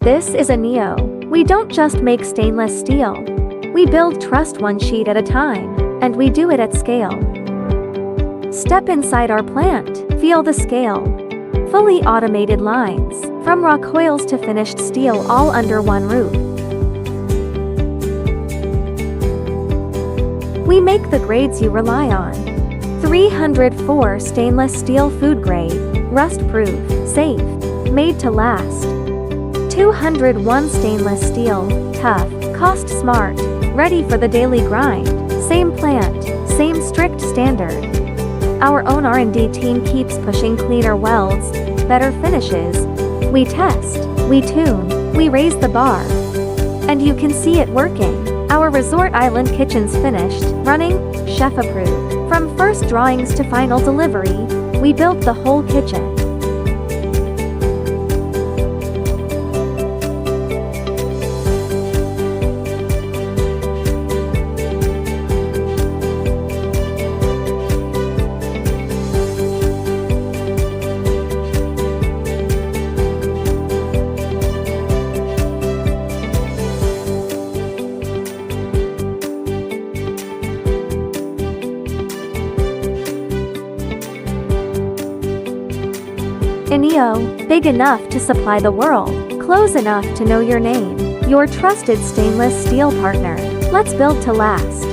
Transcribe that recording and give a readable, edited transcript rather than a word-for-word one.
This is Eneo. We don't just make stainless steel. We build trust one sheet at a time, and we do it at scale. Step inside our plant, feel the scale. Fully automated lines, from raw coils to finished steel, all under one roof. We make the grades you rely on. 304 stainless steel, food grade, rust-proof, safe, made to last. 201 stainless steel, tough, cost-smart, ready for the daily grind. Same plant, same strict standard. Our own R&D team keeps pushing cleaner welds, better finishes. We test, we tune, we raise the bar. And you can see it working. Our resort island kitchen's finished, running, chef approved. From first drawings to final delivery, we built the whole kitchen. Eneo, big enough to supply the world, close enough to know your name. Your trusted stainless steel partner. Let's build to last.